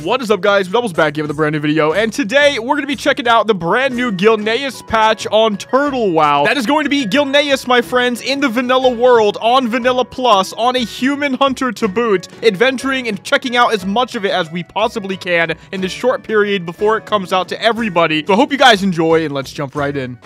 What is up, guys? Mcdoubles back here with a brand new video, and today we're going to be checking out the brand new Gilneas patch on Turtle WoW. That is going to be Gilneas, my friends, in the vanilla world, on Vanilla Plus, on a human hunter to boot, adventuring and checking out as much of it as we possibly can in this short period before it comes out to everybody. So I hope you guys enjoy, and let's jump right in.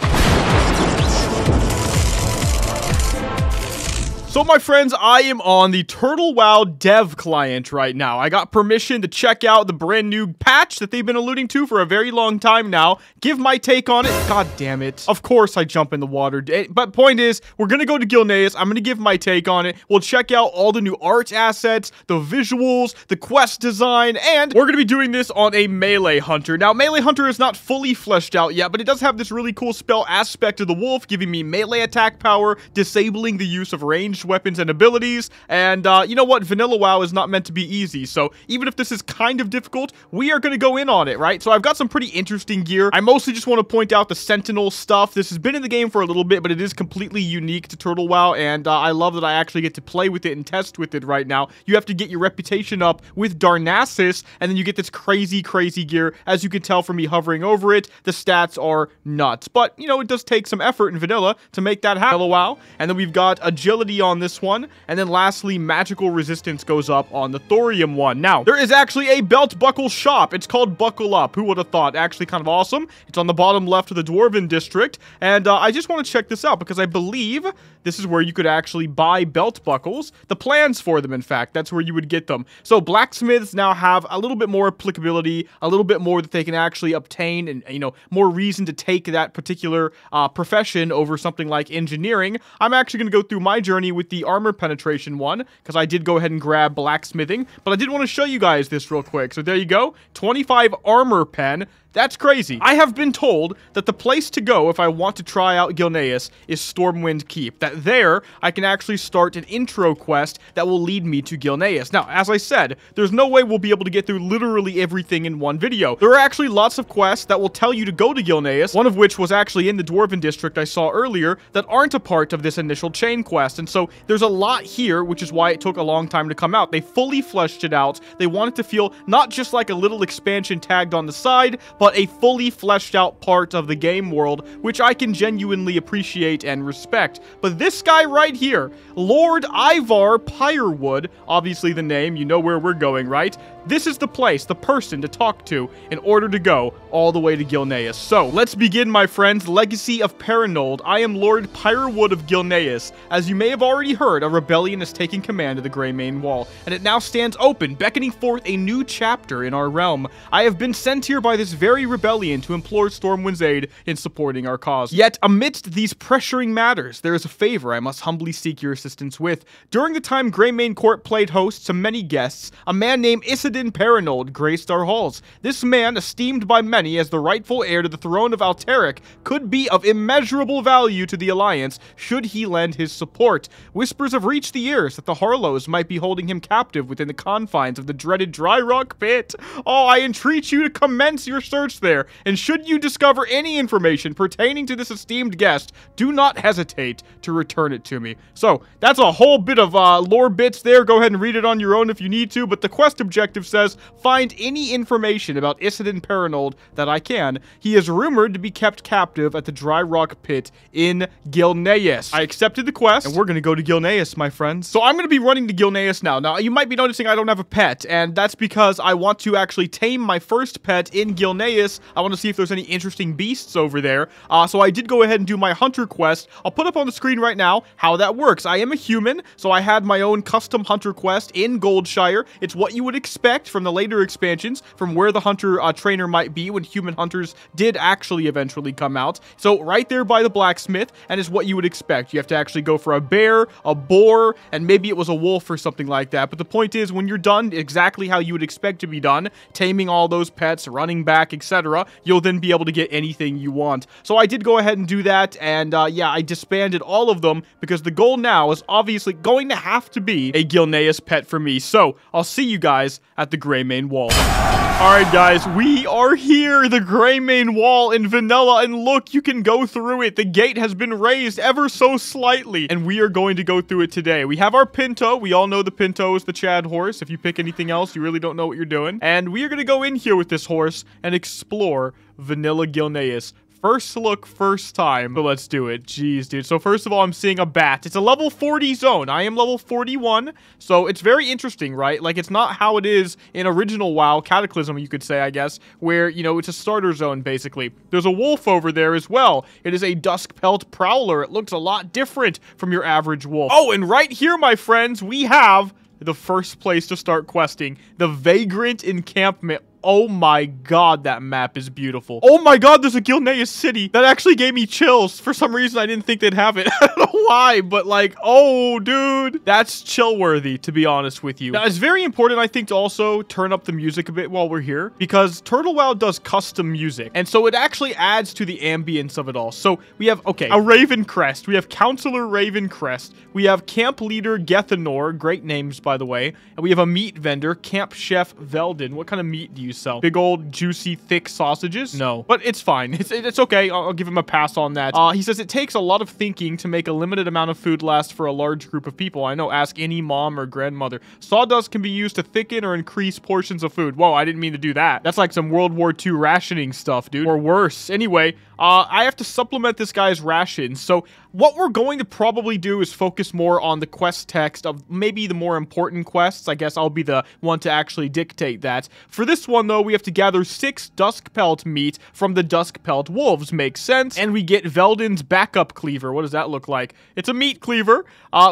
So, my friends, I am on the Turtle WoW dev client right now. I got permission to check out the brand new patch that they've been alluding to for a very long time now. Give my take on it. God damn it. Of course I jump in the water. But point is, we're going to go to Gilneas. I'm going to give my take on it. We'll check out all the new art assets, the visuals, the quest design, and we're going to be doing this on a melee hunter. Now, melee hunter is not fully fleshed out yet, but it does have this really cool spell aspect of the wolf, giving me melee attack power, disabling the use of ranged weapons and abilities, and you know what, vanilla WoW is not meant to be easy, so even if this is kind of difficult, we are going to go in on it, right? So I've got some pretty interesting gear. I mostly just want to point out the Sentinel stuff. This has been in the game for a little bit, but it is completely unique to Turtle WoW, and I love that I actually get to play with it and test with it right now. You have to get your reputation up with Darnassus, and then you get this crazy gear. As you can tell from me hovering over it, the stats are nuts, but you know, it does take some effort in vanilla to make that happen. WoW, and then we've got agility on this one, and then lastly, magical resistance goes up on the thorium one. Now, there is actually a belt buckle shop. It's called Buckle Up. Who would have thought? Actually kind of awesome. It's on the bottom left of the Dwarven district, and I just want to check this out because I believe this is where you could actually buy belt buckles. The plans for them, in fact, that's where you would get them. So blacksmiths now have a little bit more applicability, a little bit more that they can actually obtain, and you know, more reason to take that particular profession over something like engineering. I'm actually going to go through my journey with the armor penetration one, because I did go ahead and grab blacksmithing, but I did want to show you guys this real quick. So there you go, 25 armor pen. That's crazy. I have been told that the place to go if I want to try out Gilneas is Stormwind Keep. That there, I can actually start an intro quest that will lead me to Gilneas. Now, as I said, there's no way we'll be able to get through literally everything in one video. There are actually lots of quests that will tell you to go to Gilneas, one of which was actually in the Dwarven district I saw earlier, that aren't a part of this initial chain quest. And so there's a lot here, which is why it took a long time to come out. They fully fleshed it out. They want it to feel not just like a little expansion tagged on the side, but a fully fleshed out part of the game world, which I can genuinely appreciate and respect. But this guy right here, Lord Ivar Pyrewood, obviously the name, you know where we're going, right? This is the place, the person to talk to in order to go all the way to Gilneas. So, let's begin, my friends. Legacy of Paranold. I am Lord Pyrewood of Gilneas. As you may have already heard, a rebellion is taking command of the Greymane Wall, and it now stands open, beckoning forth a new chapter in our realm. I have been sent here by this very rebellion to implore Stormwind's aid in supporting our cause. Yet, amidst these pressuring matters, there is a favor I must humbly seek your assistance with. During the time Greymane Court played host to many guests, a man named Isidin Paranold graced our halls. This man, esteemed by many as the rightful heir to the throne of Alterac, could be of immeasurable value to the Alliance should he lend his support. Whispers have reached the ears that the Harlows might be holding him captive within the confines of the dreaded Dry Rock Pit. Oh, I entreat you to commence your search there, and should you discover any information pertaining to this esteemed guest, do not hesitate to return it to me. So, that's a whole bit of lore bits there. Go ahead and read it on your own if you need to, but the quest objective says, find any information about Isidin Paranold that I can. He is rumored to be kept captive at the Dry Rock Pit in Gilneas. I accepted the quest, and we're going to go to Gilneas, my friends. So I'm going to be running to Gilneas now. Now, you might be noticing I don't have a pet, and that's because I want to actually tame my first pet in Gilneas. I want to see if there's any interesting beasts over there. So I did go ahead and do my hunter quest. I'll put up on the screen right now how that works. I am a human, so I had my own custom hunter quest in Goldshire. It's what you would expect from the later expansions, from where the hunter trainer might be when human hunters did actually eventually come out. So right there by the blacksmith, and is what you would expect. You have to actually go for a bear, a boar, and maybe it was a wolf or something like that. But the point is, when you're done exactly how you would expect to be done, taming all those pets, running back, etc., you'll then be able to get anything you want. So I did go ahead and do that, and yeah, I disbanded all of them because the goal now is obviously going to have to be a Gilneas pet for me. So I'll see you guys at the Greymane Wall. Alright guys, we are here, the Greymane Wall in vanilla, and look, you can go through it. The gate has been raised ever so slightly, and we are going to go through it today. We have our Pinto. We all know the Pinto is the Chad horse. If you pick anything else, you really don't know what you're doing. And we are going to go in here with this horse and explore vanilla Gilneas. First look, first time. So let's do it. Jeez, dude. So first of all, I'm seeing a bat. It's a level 40 zone. I am level 41. So it's very interesting, right? Like, it's not how it is in original WoW, Cataclysm, you could say, I guess, where, you know, it's a starter zone, basically. There's a wolf over there as well. It is a Duskpelt Prowler. It looks a lot different from your average wolf. Oh, and right here, my friends, we have the first place to start questing. The Vagrant Encampment. Oh my god, that map is beautiful. Oh my god, there's a Gilneas city. That actually gave me chills. For some reason, I didn't think they'd have it. I don't know why, but like, oh, dude. That's chill-worthy, to be honest with you. Now, it's very important, I think, to also turn up the music a bit while we're here, because Turtle WoW does custom music, and so it actually adds to the ambience of it all. So we have, okay, a Raven Crest. We have Counselor Raven Crest. We have Camp Leader Gethanor. Great names, by the way. And we have a meat vendor, Camp Chef Veldin. What kind of meat do you sell? Big old juicy thick sausages? No, but it's fine. It's okay. I'll give him a pass on that. He says it takes a lot of thinking to make a limited amount of food last for a large group of people. I know, ask any mom or grandmother. Sawdust can be used to thicken or increase portions of food. Whoa, I didn't mean to do that. That's like some World War II rationing stuff, dude, or worse. Anyway, I have to supplement this guy's rations. So what we're going to probably do is focus more on the quest text of maybe the more important quests. I guess I'll be the one to actually dictate that. For this one, though, we have to gather 6 Duskpelt meat from the Duskpelt wolves. Makes sense. And we get Veldin's backup cleaver. What does that look like? It's a meat cleaver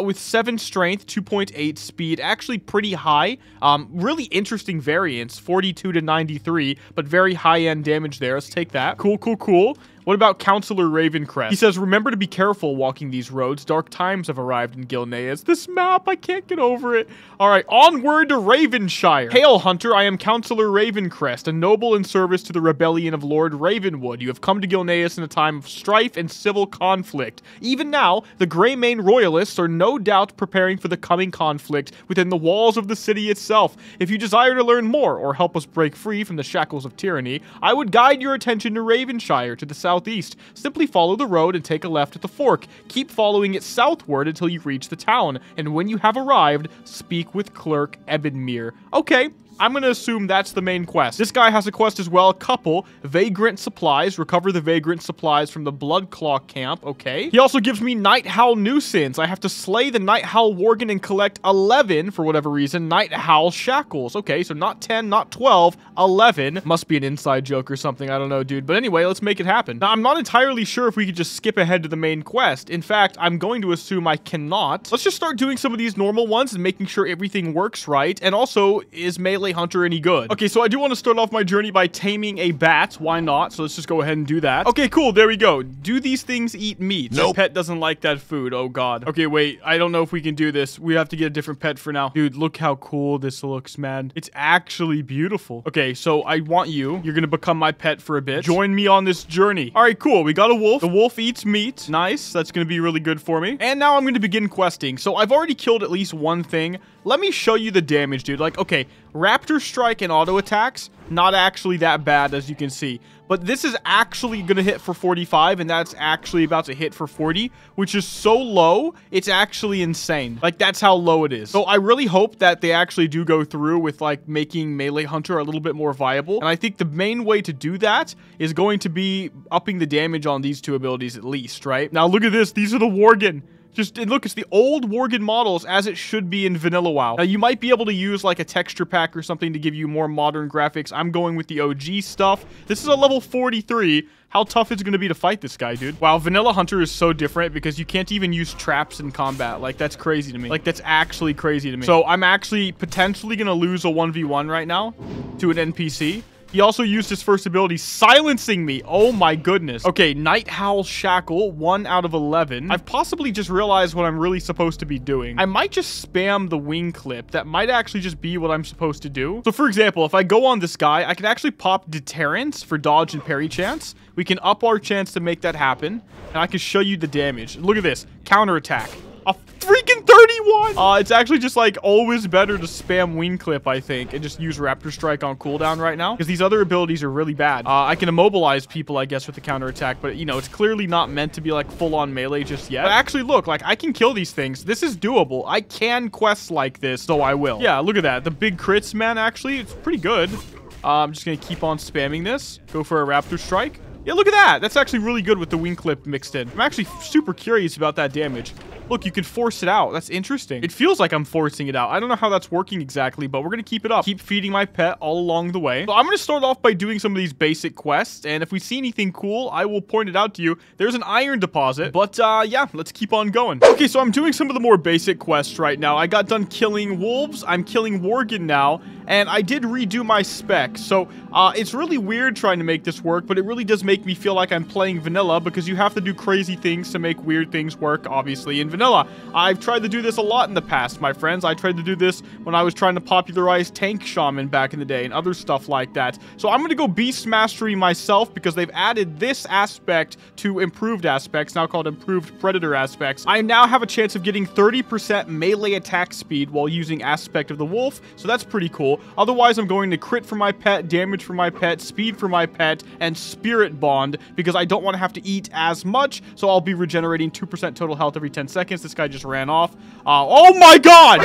with 7 strength, 2.8 speed. Actually pretty high. Really interesting variants. 42 to 93, but very high-end damage there. Let's take that. Cool, cool, cool. What about Counselor Ravencrest? He says, remember to be careful walking these roads. Dark times have arrived in Gilneas. This map, I can't get over it. All right, onward to Ravenshire. Hail, Hunter. I am Counselor Ravencrest, a noble in service to the rebellion of Lord Ravenwood. You have come to Gilneas in a time of strife and civil conflict. Even now, the Greymane royalists are no doubt preparing for the coming conflict within the walls of the city itself. If you desire to learn more or help us break free from the shackles of tyranny, I would guide your attention to Ravenshire to the southeast. Simply follow the road and take a left at the fork. Keep following it southward until you reach the town, and when you have arrived, speak with Clerk Ebenmere. Okay. I'm going to assume that's the main quest. This guy has a quest as well, a couple. Vagrant supplies. Recover the vagrant supplies from the Bloodclaw camp. Okay. He also gives me Night Howl nuisance. I have to slay the Night Howl Worgen and collect 11, for whatever reason, Night Howl shackles. Okay, so not 10, not 12, 11. Must be an inside joke or something. I don't know, dude. But anyway, let's make it happen. Now, I'm not entirely sure if we could just skip ahead to the main quest. In fact, I'm going to assume I cannot. Let's just start doing some of these normal ones and making sure everything works right. And also, is Melee Hunter any good? Okay, so I do want to start off my journey by taming a bat. Why not? So let's just go ahead and do that. Okay, cool. There we go. Do these things eat meat? Nope. My pet doesn't like that food. Oh, God. Okay, wait. I don't know if we can do this. We have to get a different pet for now. Dude, look how cool this looks, man. It's actually beautiful. Okay, so I want you. You're gonna become my pet for a bit. Join me on this journey. All right, cool. We got a wolf. The wolf eats meat. Nice. That's gonna be really good for me. And now I'm gonna begin questing. So I've already killed at least one thing. Let me show you the damage, dude. Like, okay, Raptor Strike and auto attacks, not actually that bad, as you can see. But this is actually going to hit for 45, and that's actually about to hit for 40, which is so low, it's actually insane. Like, that's how low it is. So I really hope that they actually do go through with, like, making Melee Hunter a little bit more viable. And I think the main way to do that is going to be upping the damage on these two abilities at least, right? Now, look at this. These are the Worgen. Just, and look, it's the old Worgen models as it should be in Vanilla WoW. Now, you might be able to use like a texture pack or something to give you more modern graphics. I'm going with the OG stuff. This is a level 43. How tough is it going to be to fight this guy, dude? Wow, Vanilla Hunter is so different because you can't even use traps in combat. Like, that's crazy to me. Like, that's actually crazy to me. So, I'm actually potentially going to lose a 1v1 right now to an NPC. He also used his first ability, silencing me. Oh my goodness. Okay, Night Howl Shackle, 1 out of 11. I've possibly just realized what I'm really supposed to be doing. I might just spam the wing clip. That might actually just be what I'm supposed to do. So for example, if I go on this guy, I can actually pop Deterrence for dodge and parry chance. We can up our chance to make that happen. And I can show you the damage. Look at this. Counterattack. A freaking 31! It's actually just, like, always better to spam Wing Clip, I think, and just use Raptor Strike on cooldown right now, because these other abilities are really bad. I can immobilize people, I guess, with the counterattack, but, you know, it's clearly not meant to be, like, full-on melee just yet. But actually, look, like, I can kill these things. This is doable. I can quest like this, so I will. Yeah, look at that. The big crits, man, actually, it's pretty good. I'm just gonna keep on spamming this. Go for a Raptor Strike. Yeah, look at that. That's actually really good with the Wing Clip mixed in. I'm actually super curious about that damage. Look, you can force it out. That's interesting. It feels like I'm forcing it out. I don't know how that's working exactly, but we're going to keep it up. Keep feeding my pet all along the way. So I'm going to start off by doing some of these basic quests, and if we see anything cool, I will point it out to you. There's an iron deposit, but yeah, let's keep on going. Okay, so I'm doing some of the more basic quests right now. I got done killing wolves. I'm killing Worgen now, and I did redo my spec. So it's really weird trying to make this work, but it really does make me feel like I'm playing vanilla because you have to do crazy things to make weird things work, obviously, in vanilla. I've tried to do this a lot in the past, my friends. I tried to do this when I was trying to popularize Tank Shaman back in the day and other stuff like that. So I'm going to go Beast Mastery myself because they've added this aspect to improved aspects, now called improved Predator aspects. I now have a chance of getting 30% melee attack speed while using aspect of the wolf, so that's pretty cool. Otherwise, I'm going to crit for my pet, damage for my pet, speed for my pet, and spirit bond because I don't want to have to eat as much, so I'll be regenerating 2% total health every 10 seconds. This guy just ran off. Oh my god!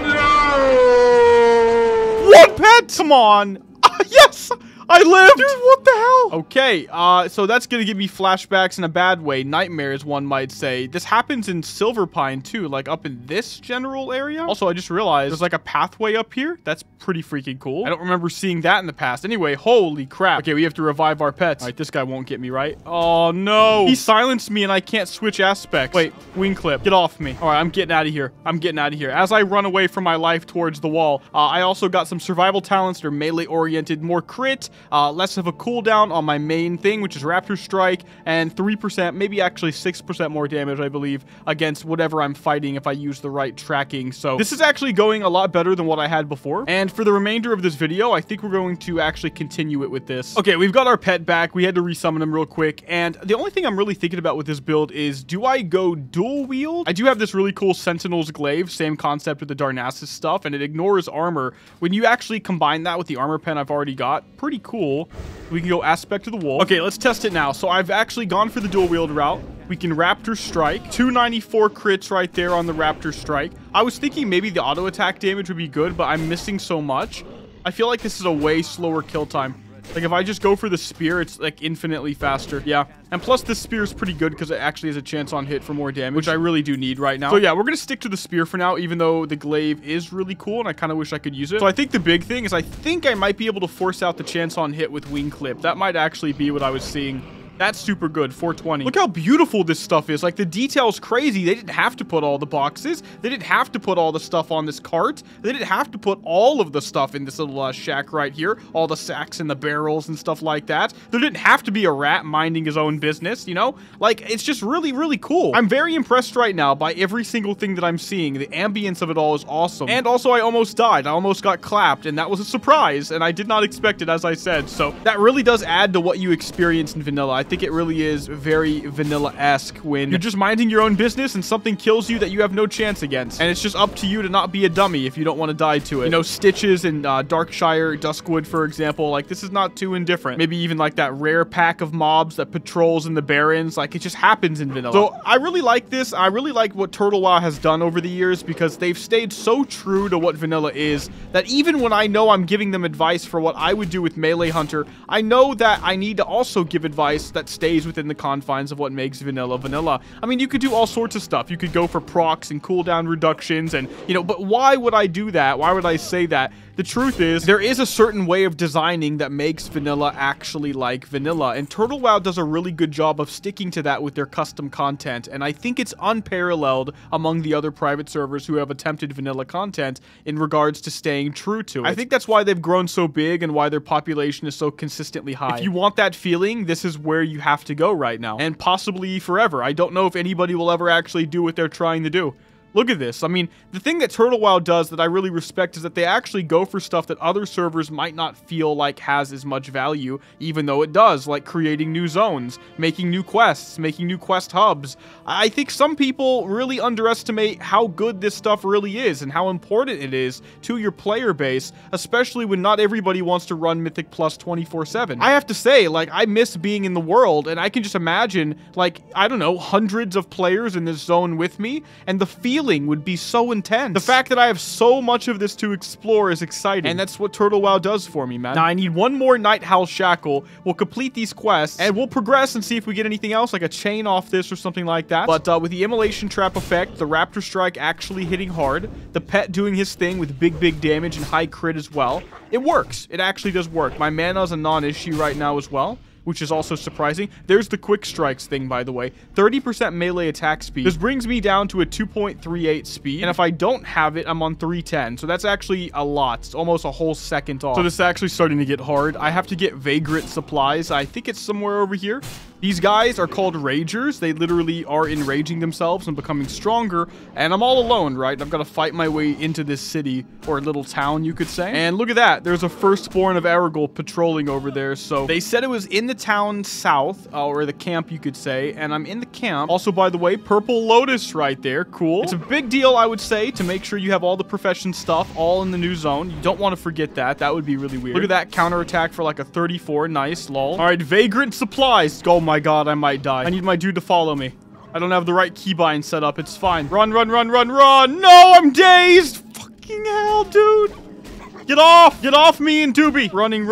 No! One pet! Come on! Yes! I lived! Dude, what the hell? Okay, so that's gonna give me flashbacks in a bad way. Nightmares, one might say. This happens in Silverpine, too, like up in this general area. Also, I just realized there's like a pathway up here. That's pretty freaking cool. I don't remember seeing that in the past. Anyway, holy crap. Okay, we have to revive our pets. All right, this guy won't get me, right? Oh, no. He silenced me and I can't switch aspects. Wait, Wing Clip, get off me. All right, I'm getting out of here. I'm getting out of here. As I run away from my life towards the wall, I also got some survival talents. They're melee-oriented, more crit, less of a cooldown on my main thing, which is Raptor Strike, and 3%, maybe actually 6% more damage, I believe, against whatever I'm fighting if I use the right tracking. So this is actually going a lot better than what I had before. And for the remainder of this video, I think we're going to actually continue it with this. Okay, we've got our pet back. We had to resummon him real quick. And the only thing I'm really thinking about with this build is, do I go dual wield? I do have this really cool Sentinel's Glaive, same concept with the Darnassus stuff, and it ignores armor. When you actually combine that with the armor pen I've already got, pretty cool. We can go aspect of the wolf. Okay, let's test it now. So I've actually gone for the dual wield route. We can Raptor Strike. 294 crits right there on the Raptor Strike. I was thinking maybe the auto attack damage would be good, but I'm missing so much. I feel like this is a way slower kill time. Like, if I just go for the spear, it's, like, infinitely faster. Yeah. And plus, this spear is pretty good because it actually has a chance on hit for more damage, which I really do need right now. So, yeah, we're going to stick to the spear for now, even though the glaive is really cool, and I kind of wish I could use it. So, I think the big thing is I think I might be able to force out the chance on hit with Wing Clip. That might actually be what I was seeing. That's super good, 420. Look how beautiful this stuff is. Like, the detail's crazy. They didn't have to put all the boxes. They didn't have to put all the stuff on this cart. They didn't have to put all of the stuff in this little shack right here. All the sacks and the barrels and stuff like that. There didn't have to be a rat minding his own business, you know? Like, it's just really, really cool. I'm very impressed right now by every single thing that I'm seeing. The ambience of it all is awesome. And also, I almost died. I almost got clapped, and that was a surprise, and I did not expect it, as I said. So, that really does add to what you experience in vanilla. I think it really is very vanilla-esque when you're just minding your own business and something kills you that you have no chance against. And it's just up to you to not be a dummy if you don't want to die to it. You know, Stitches and Darkshire, Duskwood, for example, like, this is not too indifferent. Maybe even like that rare pack of mobs that patrols in the Barrens. Like, it just happens in vanilla. So, I really like this. I really like what Turtle WoW has done over the years because they've stayed so true to what vanilla is that even when I know I'm giving them advice for what I would do with Melee Hunter, I know that I need to also give advice that stays within the confines of what makes vanilla vanilla. I mean, you could do all sorts of stuff. You could go for procs and cooldown reductions and, you know, but why would I do that? Why would I say that? The truth is, there is a certain way of designing that makes vanilla actually like vanilla, and Turtle WoW does a really good job of sticking to that with their custom content, and I think it's unparalleled among the other private servers who have attempted vanilla content in regards to staying true to it. I think that's why they've grown so big and why their population is so consistently high. If you want that feeling, this is where you have to go right now, and possibly forever. I don't know if anybody will ever actually do what they're trying to do. Look at this. I mean, the thing that Turtle WoW does that I really respect is that they actually go for stuff that other servers might not feel like has as much value, even though it does, like creating new zones, making new quests, making new quest hubs. I think some people really underestimate how good this stuff really is and how important it is to your player base, especially when not everybody wants to run Mythic Plus 24/7. I have to say, like, I miss being in the world, and I can just imagine, like, I don't know, hundreds of players in this zone with me, and the feeling would be so intense. The fact that I have so much of this to explore is exciting, and that's what Turtle WoW does for me, man. Now, I need one more Night Howl Shackle. We'll complete these quests, and we'll progress and see if we get anything else, like a chain off this or something like that. But with the Immolation Trap effect, the Raptor Strike actually hitting hard, the pet doing his thing with big damage and high crit as well, it works. It actually does work. My mana is a non-issue right now as well, which is also surprising. There's the quick strikes thing, by the way. 30% melee attack speed. This brings me down to a 2.38 speed, and if I don't have it, I'm on 310. So that's actually a lot. It's almost a whole second off. So this is actually starting to get hard. I have to get Vagrant supplies. I think it's somewhere over here. These guys are called Ragers. They literally are enraging themselves and becoming stronger, and I'm all alone, right? I've got to fight my way into this city, or little town, you could say. And look at that. There's a firstborn of Aragorn patrolling over there. So they said it was in the town south, or the camp, you could say, and I'm in the camp. Also, by the way, Purple Lotus right there. Cool. It's a big deal, I would say, to make sure you have all the profession stuff all in the new zone. You don't want to forget that. That would be really weird. Look at that counterattack for like a 34. Nice, lol. All right, Vagrant supplies. Oh my god, I might die. I need my dude to follow me. I don't have the right keybind set up. It's fine. Run, run, run, run, run. No, I'm dazed. Fucking hell, dude. Get off! Get off me and Doobie! Running.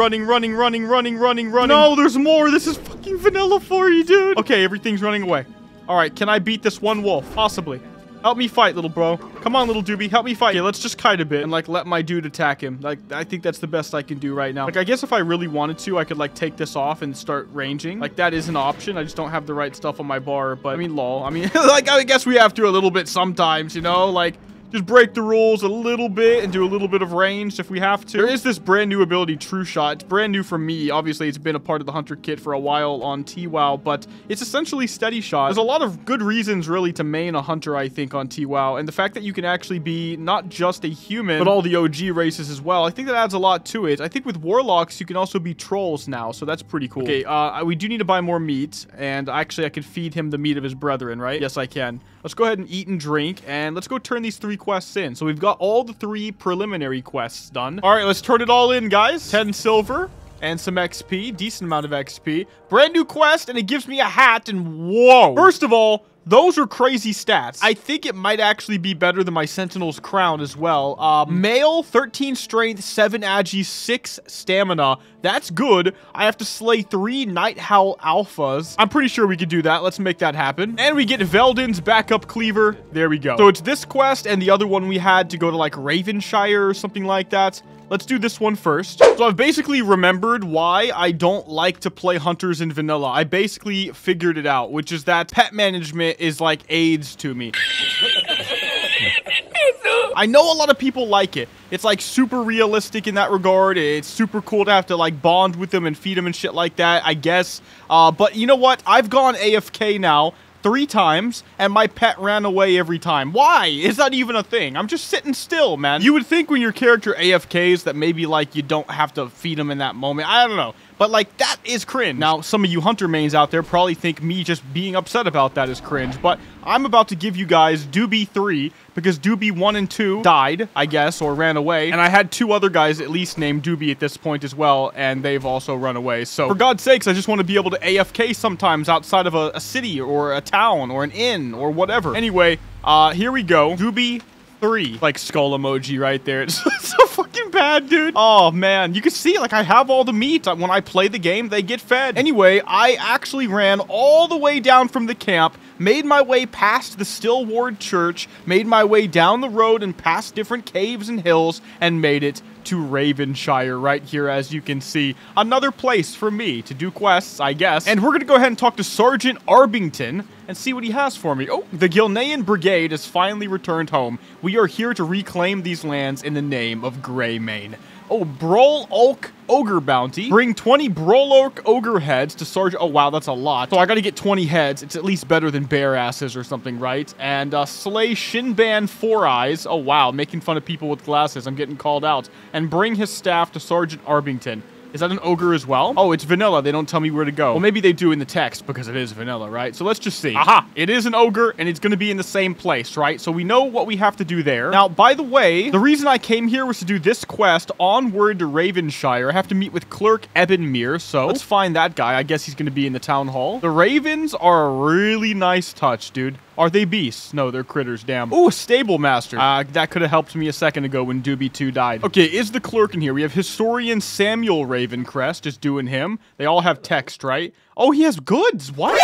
No, there's more! This is fucking vanilla for you, dude! Okay, everything's running away. Alright, can I beat this one wolf? Possibly. Help me fight, little bro. Come on, little Doobie. Help me fight. Okay, let's just kite a bit and, like, let my dude attack him. Like, I think that's the best I can do right now. Like, I guess if I really wanted to, I could, like, take this off and start ranging. Like, that is an option. I just don't have the right stuff on my bar. But, I mean, lol. I mean, like, I guess we have to a little bit sometimes, you know? Like, just break the rules a little bit and do a little bit of range if we have to. There is this brand new ability, True Shot. It's brand new for me. Obviously, it's been a part of the Hunter kit for a while on TWoW, but it's essentially Steady Shot. There's a lot of good reasons, really, to main a Hunter, I think, on TWoW. And the fact that you can actually be not just a human, but all the OG races as well, I think that adds a lot to it. I think with Warlocks, you can also be Trolls now, so that's pretty cool. Okay, we do need to buy more meat, and actually, I can feed him the meat of his brethren, right? Yes, I can. Let's go ahead and eat and drink, and let's go turn these 3 quests in. So we've got all the 3 preliminary quests done. All right, let's turn it all in, guys. 10 silver and some XP, decent amount of XP. Brand new quest, and it gives me a hat, and whoa. First of all, those are crazy stats. I think it might actually be better than my Sentinel's crown as well. Male, 13 strength, 7 agi, 6 stamina. That's good. I have to slay 3 Night Howl alphas. I'm pretty sure we could do that. Let's make that happen. And we get Veldin's backup cleaver. There we go. So it's this quest and the other one we had to go to like Ravenshire or something like that. Let's do this one first. So I've basically remembered why I don't like to play hunters in vanilla. I basically figured it out, which is that pet management is like AIDS to me. I know a lot of people like it. It's like super realistic in that regard. It's super cool to have to like bond with them and feed them and shit like that, I guess. But you know what? I've gone AFK now 3 times, and my pet ran away every time. Why? Is that even a thing? I'm just sitting still, man. You would think when your character AFKs that maybe, like, you don't have to feed him in that moment. I don't know. But, like, that is cringe. Now, some of you Hunter mains out there probably think me just being upset about that is cringe, but I'm about to give you guys Doobie 3, because Doobie 1 and 2 died, I guess, or ran away, and I had 2 other guys at least named Doobie at this point as well, and they've also run away. So, for God's sakes, I just want to be able to AFK sometimes outside of a city, or a town, or an inn, or whatever. Anyway, here we go. Doobie 3. Like, skull emoji right there. It's so fucking bad, dude. Oh, man. You can see, like, I have all the meat. When I play the game, they get fed. Anyway, I actually ran all the way down from the camp, made my way past the Stillward Church, made my way down the road and past different caves and hills, and made it to Ravenshire right here, as you can see. Another place for me to do quests, I guess. And we're gonna go ahead and talk to Sergeant Arbington and see what he has for me. Oh, the Gilnean Brigade has finally returned home. We are here to reclaim these lands in the name of Greymane. Oh, Brawl Oak Ogre Bounty. Bring 20 Brawl Oak Ogre heads to Sergeant. Oh, wow, that's a lot. So I gotta get 20 heads. It's at least better than bear asses or something, right? And slay Shinban Four Eyes. Oh, wow, making fun of people with glasses. I'm getting called out. And bring his staff to Sergeant Arbington. Is that an ogre as well? Oh, it's vanilla. They don't tell me where to go. Well, maybe they do in the text because it is vanilla, right? So let's just see. Aha! It is an ogre, and it's going to be in the same place, right? So we know what we have to do there. Now, by the way, the reason I came here was to do this quest, Onward to Ravenshire. I have to meet with Clerk Ebenmere, so let's find that guy. I guess he's going to be in the town hall. The ravens are a really nice touch, dude. Are they beasts? No, they're critters, damn. Ooh, a stable master. That could have helped me a second ago when Doobie 2 died. Okay, is the clerk in here? We have Historian Samuel Ravencrest, just doing him. They all have text, right? Oh, he has goods. What?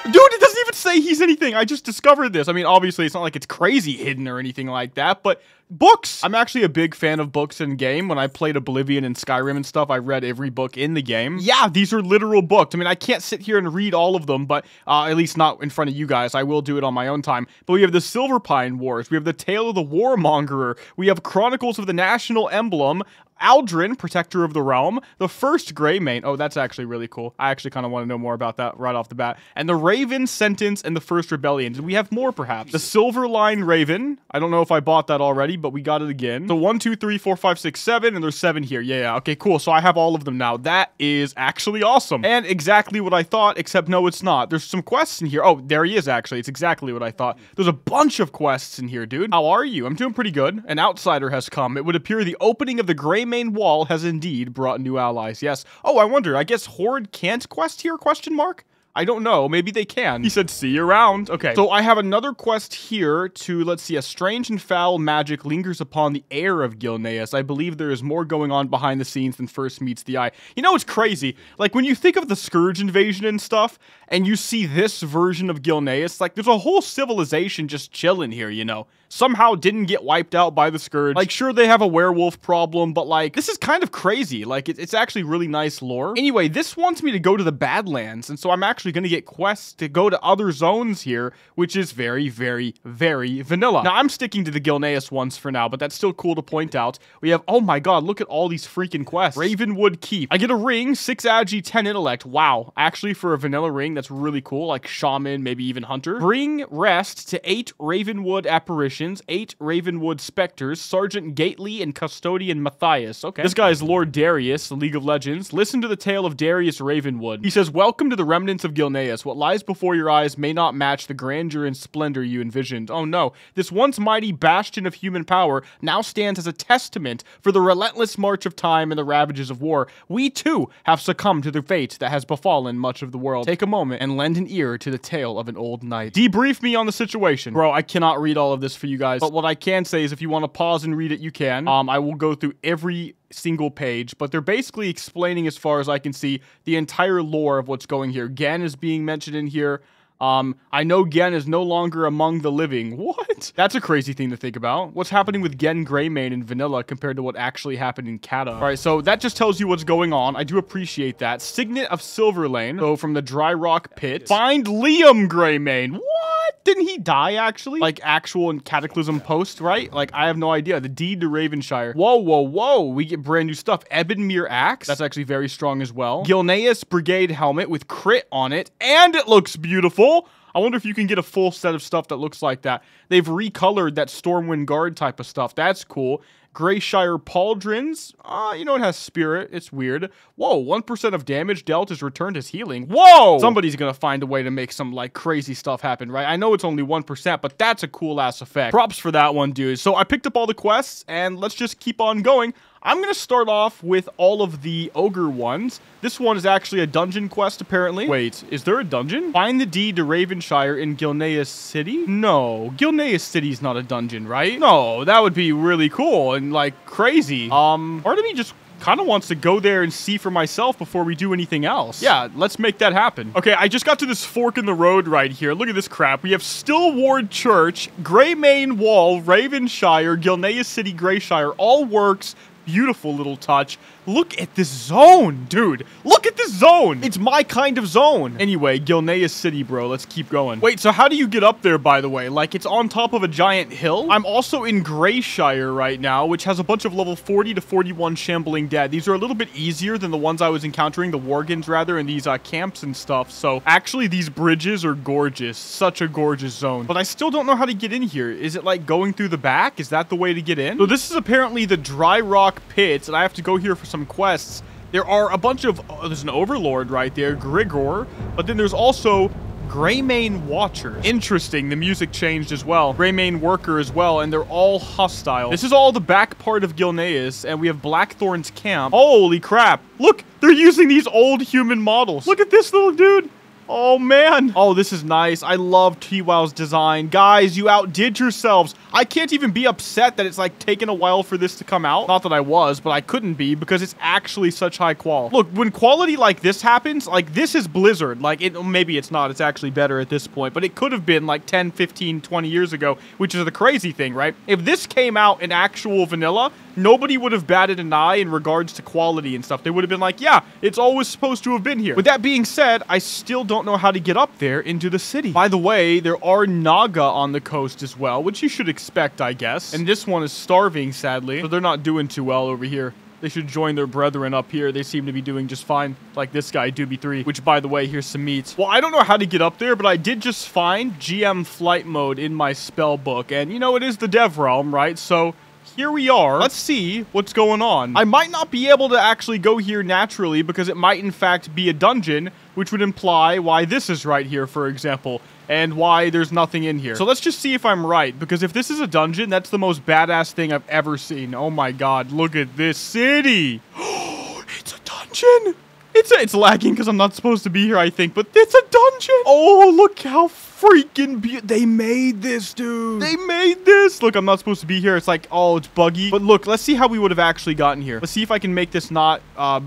Dude, it doesn't even say he's anything. I just discovered this. I mean, obviously, it's not like it's crazy hidden or anything like that, but books. I'm actually a big fan of books in game. When I played Oblivion and Skyrim and stuff, I read every book in the game. Yeah, these are literal books. I mean, I can't sit here and read all of them, but at least not in front of you guys. I will do it on my own time. But we have the Silverpine Wars. We have the Tale of the Warmongerer. We have Chronicles of the National Emblem. Aldrin, Protector of the Realm, the First Greymane. Oh, that's actually really cool. I actually kind of want to know more about that right off the bat. And the Raven Sentence and the First Rebellion. Did we have more, perhaps? The Silverline Raven. I don't know if I bought that already, but we got it again. So 1, 2, 3, 4, 5, 6, 7, and there's 7 here. Yeah. Okay, cool. So I have all of them now. That is actually awesome. And exactly what I thought, except no, it's not. There's some quests in here. Oh, there he is, actually. It's exactly what I thought. There's a bunch of quests in here, dude. How are you? I'm doing pretty good. An outsider has come. It would appear the opening of the Greymane Wall has indeed brought new allies. Yes. Oh, I wonder. I guess Horde can't quest here? Question mark? I don't know. Maybe they can. He said, see you around. Okay. So I have another quest here to, let's see, a strange and foul magic lingers upon the air of Gilneas. I believe there is more going on behind the scenes than first meets the eye. You know, it's crazy. Like, when you think of the Scourge invasion and stuff, and you see this version of Gilneas, like, there's a whole civilization just chilling here, you know? Somehow didn't get wiped out by the Scourge. Like, sure, they have a werewolf problem, but, like, this is kind of crazy. Like, it's actually really nice lore. Anyway, this wants me to go to the Badlands, and so I'm actually going to get quests to go to other zones here, which is very, very, very vanilla. Now, I'm sticking to the Gilneas ones for now, but that's still cool to point out. We have, oh my god, look at all these freaking quests. Ravenwood Keep. I get a ring, 6 agi, 10 intellect. Wow. Actually, for a vanilla ring, that's really cool. Like Shaman, maybe even Hunter. Bring rest to 8 Ravenwood apparitions, 8 Ravenwood specters, Sergeant Gately, and Custodian Matthias. Okay. This guy is Lord Darius, the League of Legends. Listen to the tale of Darius Ravenwood. He says, welcome to the remnants of Gilneas. What lies before your eyes may not match the grandeur and splendor you envisioned. Oh no. This once mighty bastion of human power now stands as a testament for the relentless march of time and the ravages of war. We too have succumbed to the fate that has befallen much of the world. Take a moment and lend an ear to the tale of an old knight. Debrief me on the situation. Bro, I cannot read all of this for you guys, but what I can say is if you want to pause and read it, you can. I will go through every single page, but they're basically explaining, as far as I can see, the entire lore of what's going here. Genn is being mentioned in here. I know Genn is no longer among the living. What? That's a crazy thing to think about. What's happening with Genn Greymane in vanilla compared to what actually happened in Kata? All right, so that just tells you what's going on. I do appreciate that. Signet of Silverlane. So from the Dry Rock Pit. Find Liam Greymane. What? Didn't he die, actually? Like, actual and Cataclysm post, right? Like, I have no idea. The Deed to Ravenshire. Whoa, whoa, whoa. We get brand new stuff. Ebenmere Axe. That's actually very strong as well. Gilneas Brigade Helmet with crit on it. And it looks beautiful. I wonder if you can get a full set of stuff that looks like that. They've recolored that Stormwind Guard type of stuff. That's cool. Greyshire Pauldrons. You know, it has spirit. It's weird. Whoa, 1% of damage dealt is returned as healing. Whoa! Somebody's gonna find a way to make some, like, crazy stuff happen, right? I know it's only 1%, but that's a cool-ass effect. Props for that one, dude. So I picked up all the quests, and let's just keep on going. I'm going to start off with all of the ogre ones. This one is actually a dungeon quest, apparently. Wait, is there a dungeon? Find the deed to Ravenshire in Gilneas City? No, Gilneas City is not a dungeon, right? No, that would be really cool and, like, crazy. Part of me just kind of wants to go there and see for myself before we do anything else. Yeah, let's make that happen. Okay, I just got to this fork in the road right here. Look at this crap. We have Stillward Church, Greymane Wall, Ravenshire, Gilneas City, Greyshire, all works. Beautiful little touch. Look at this zone, dude. Look at this zone. It's my kind of zone. Anyway, Gilneas City, bro. Let's keep going. Wait, so how do you get up there, by the way? Like, it's on top of a giant hill? I'm also in Ravenshire right now, which has a bunch of level 40 to 41 shambling dead. These are a little bit easier than the ones I was encountering, the Worgans, rather, in these camps and stuff. So, actually, these bridges are gorgeous. Such a gorgeous zone. But I still don't know how to get in here. Is it, like, going through the back? Is that the way to get in? So, this is apparently the Dry Rock Pits, and I have to go here for some quests. There are a bunch of there's an overlord right there, Grigor, but then there's also Greymane Watchers. Interesting, the music changed as well. Greymane Worker as well, and they're all hostile. This is all the back part of Gilneas, and we have Blackthorn's camp. Holy crap. Look, they're using these old human models. Look at this little dude. Oh, man. Oh, this is nice. I love TWOW's design. Guys, you outdid yourselves. I can't even be upset that it's, like, taken a while for this to come out. Not that I was, but I couldn't be because it's actually such high quality. Look, when quality like this happens, like, this is Blizzard. Like, maybe it's not. It's actually better at this point, but it could have been, like, 10, 15, 20 years ago, which is the crazy thing, right? If this came out in actual vanilla, nobody would have batted an eye in regards to quality and stuff. They would have been like, yeah, it's always supposed to have been here. With that being said, I still don't know how to get up there into the city. By the way, there are Naga on the coast as well, which you should expect, I guess. And this one is starving, sadly, so they're not doing too well over here. They should join their brethren up here. They seem to be doing just fine. Like this guy, Doobie3, which, by the way, here's some meat. Well, I don't know how to get up there, but I did just find GM flight mode in my spell book. And, you know, it is the dev realm, right? So here we are. Let's see what's going on. I might not be able to actually go here naturally because it might, in fact, be a dungeon, which would imply why this is right here, for example, and why there's nothing in here. So let's just see if I'm right, because if this is a dungeon, that's the most badass thing I've ever seen. Oh my god, look at this city. It's a dungeon. It's lagging because I'm not supposed to be here, I think, but it's a dungeon. Oh, look how freaking they made this, dude. They made this. Look, I'm not supposed to be here. It's like, oh, it's buggy. But look, let's see how we would have actually gotten here. Let's see if I can make this not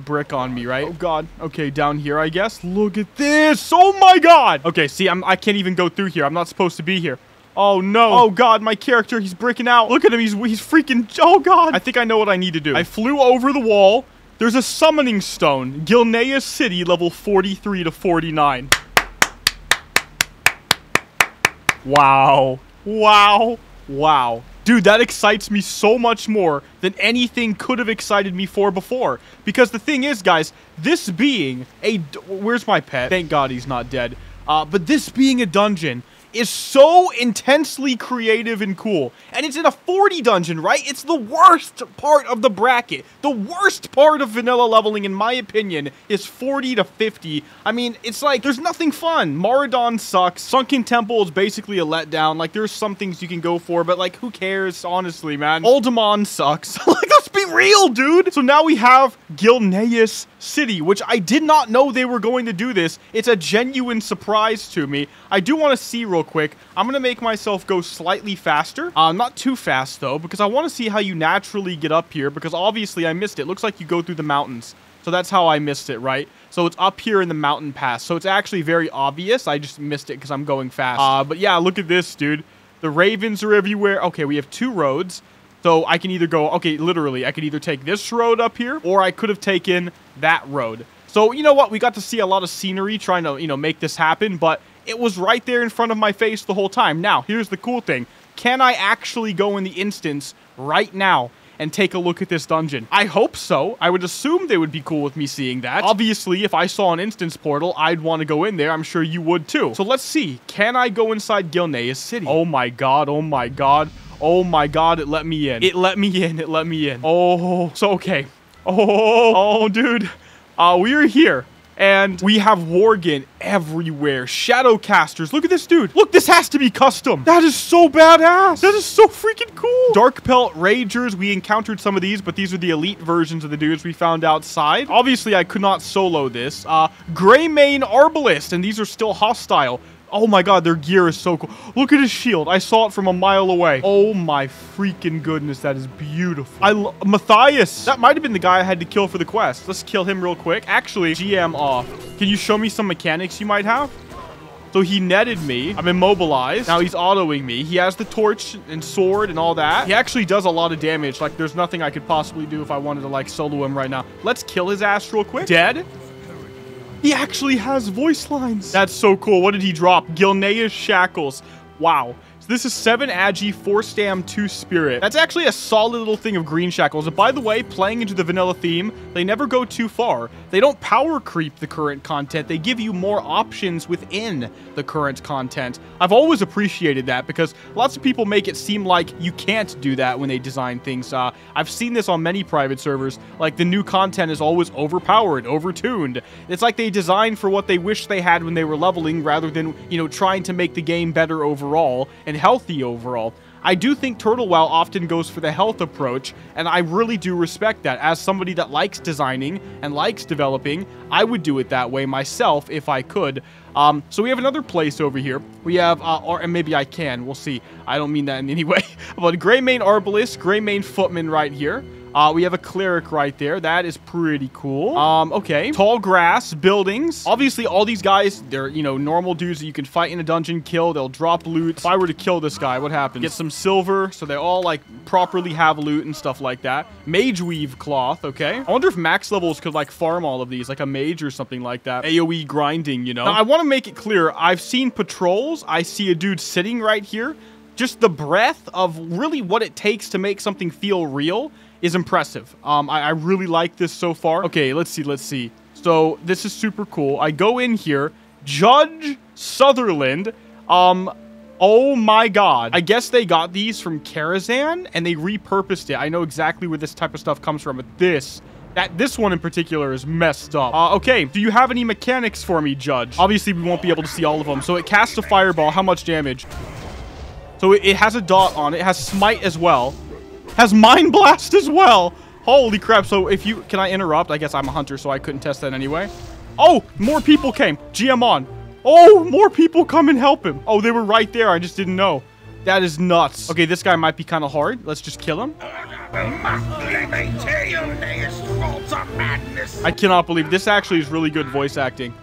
brick on me, right? Oh, God. Okay, down here, I guess. Look at this. Oh, my God. Okay, see, I can't even go through here. I'm not supposed to be here. Oh, no. Oh, God, my character, he's bricking out. Look at him. He's freaking, oh, God. I think I know what I need to do. I flew over the wall. There's a summoning stone. Gilneas City, level 43 to 49. Wow. Wow. Wow. Dude, that excites me so much more than anything could have excited me for before. Because the thing is, guys, this being a... Where's my pet? Thank God he's not dead. But this being a dungeon is so intensely creative and cool. And it's in a 40 dungeon, right? It's the worst part of the bracket. The worst part of vanilla leveling, in my opinion, is 40 to 50. I mean, it's like, there's nothing fun. Maradon sucks. Sunken Temple is basically a letdown. Like, there's some things you can go for, but like, who cares, honestly, man? Uldaman sucks. Like, let's be real, dude. So now we have Gilneas City, which I did not know they were going to do this. It's a genuine surprise to me. I do want to see real quick. I'm going to make myself go slightly faster. Not too fast, though, because I want to see how you naturally get up here, because obviously I missed it. Looks like you go through the mountains. So that's how I missed it, right? So it's up here in the mountain pass. So it's actually very obvious. I just missed it because I'm going fast. But yeah, look at this, dude. The ravens are everywhere. Okay, we have two roads. So I can either go, okay, literally, I could either take this road up here, or I could have taken that road. So, you know what? We got to see a lot of scenery trying to, you know, make this happen, but it was right there in front of my face the whole time. Now, here's the cool thing. Can I actually go in the instance right now and take a look at this dungeon? I hope so. I would assume they would be cool with me seeing that. Obviously, if I saw an instance portal, I'd want to go in there. I'm sure you would too. So let's see. Can I go inside Gilneas City? Oh my god. Oh my god. Oh my god, it let me in. It let me in. It let me in. Oh, so okay. Oh, dude. We are here. And we have Worgen everywhere. Shadowcasters. Look at this dude. Look, this has to be custom. That is so badass. That is so freaking cool. Dark Pelt Ragers. We encountered some of these, but these are the elite versions of the dudes we found outside. Obviously, I could not solo this. Greymane Arbalist, and these are still hostile. Oh my god, their gear is so cool. Look at his shield. I saw it from a mile away. Oh my freaking goodness, that is beautiful. Matthias. That might have been the guy I had to kill for the quest. Let's kill him real quick. Actually, GM off. Can you show me some mechanics you might have? So he netted me. I'm immobilized. Now he's autoing me. He has the torch and sword and all that. He actually does a lot of damage. Like, there's nothing I could possibly do if I wanted to, like, solo him right now. Let's kill his ass real quick. Dead? He actually has voice lines. That's so cool. What did he drop? Gilneas shackles. Wow. So this is 7 agi, 4 stam, 2 spirit. That's actually a solid little thing of green shackles. And by the way, playing into the vanilla theme, they never go too far. They don't power creep the current content. They give you more options within the current content. I've always appreciated that because lots of people make it seem like you can't do that when they design things. I've seen this on many private servers. Like, the new content is always overpowered, overtuned. It's like they design for what they wish they had when they were leveling rather than, you know, trying to make the game better overall and healthy overall. I do think Turtle WoW often goes for the health approach, and I really do respect that. As somebody that likes designing and likes developing, I would do it that way myself if I could. So we have another place over here. We have, and maybe I can, we'll see. I don't mean that in any way. But Greymane Arbalist, Greymane Footman right here. We have a cleric right there. That is pretty cool. Okay. Tall grass, buildings. Obviously, all these guys, they're, you know, normal dudes that you can fight in a dungeon, kill. They'll drop loot. If I were to kill this guy, what happens? Get some silver, so they all, like, properly have loot and stuff like that. Mage weave cloth, okay. I wonder if max levels could, like, farm all of these, like a mage or something like that. AoE grinding, you know. Now, I want to make it clear. I've seen patrols. I see a dude sitting right here. Just the breadth of really what it takes to make something feel real is impressive. I really like this so far. Okay, let's see. So this is super cool. I go in here. Judge Sutherland. Oh my god. I guess they got these from Karazhan and they repurposed it. I know exactly where this type of stuff comes from, but this one in particular is messed up. Okay, do you have any mechanics for me, Judge? Obviously, we won't be able to see all of them. So it casts a fireball. How much damage? So it has a dot on it. It has smite as well. Has Mind Blast as well. Holy crap. So if you... Can I interrupt? I guess I'm a hunter, so I couldn't test that anyway. Oh, more people came. GM on. Oh, more people come and help him. Oh, they were right there. I just didn't know. That is nuts. Okay, this guy might be kind of hard. Let's just kill him. I cannot believe this actually is really good voice acting.